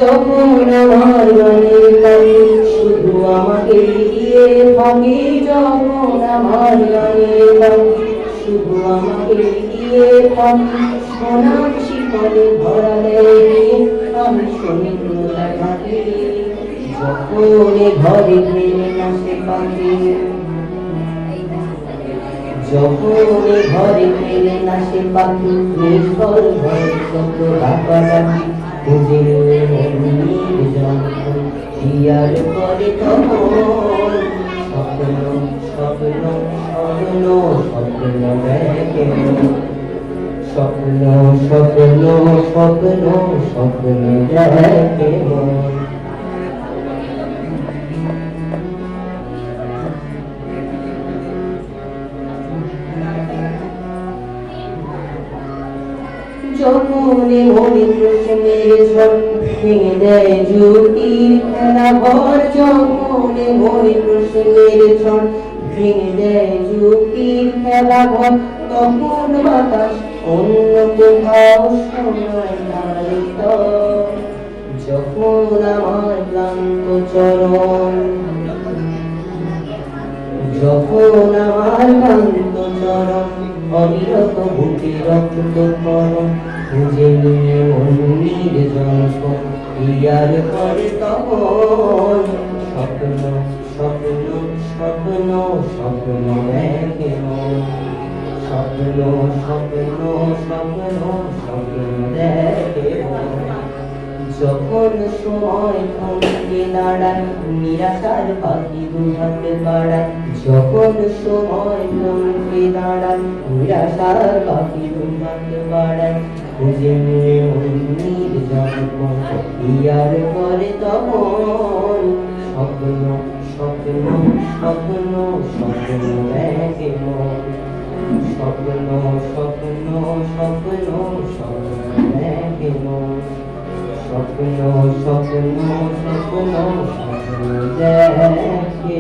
যখন আমার গানের তালে শুধু আমাকে দিয়ে থাকে, যখন আমার গানের তালে শুধু আমাকে দিয়ে থাকে, সোনার শিকলে ভরা দেয় আমি শূন্যতা থাকি। যখন ঘরে ফেরে নাচে পাখি, যখন ঘরে ফেরে নাচে পাখি, নির্ভর ঘরে কত ডাকাডাকি, খুঁজে মনির যন্ত্র হিয়ার করে তখন স্বপ্ন স্বপ্ন স্বপ্ন স্বপ্ন দেখে, স্বপ্ন স্বপ্ন স্বপ্ন স্বপ্ন দেখে মন। যখন মনে প্রশ্নের ঝড় ভেঙে দেয় যুক্তির খেলা ঘর, যখন মনে প্রশ্নের ঝড় ভেঙে দেয় যুক্তির খেলা ঘর, তখন বাতাস অন্য কোথাও শোনায় নারী তর। যখন আমার ক্লান্ত চরণ, যখন আমার ক্লান্ত চরণ অবিরত বুকে রক্ত করণ, খুঁজে নিয়ে অন্যের জন্ম ইয়ার করে তখন স্বপ্ন স্বপ্ন স্বপ্ন স্বপ্ন দেখে মন। স্বপ্ন স্বপ্ন স্বপ্ন স্বপ্ন দেখে মন। যখন সময় থমকে দাঁড়ায় নিরাশার পাখি দুহাত বাড়ায়, যখন সময় থমকে দাঁড়ায় নিরাশার পাখি দুহাত বাড়ায়, খুঁজে নিয়ে অন্যের জন্ম ইয়ার করে তখন স্বপ্ন স্বপ্ন স্বপ্ন স্বপ্ন দেখে মন। স্বপ্ন স্বপ্ন স্বপ্ন স্বপ্ন দেখে মন। স্বপ্ন স্বপ্ন স্বপ্ন স্বপ্ন দেখে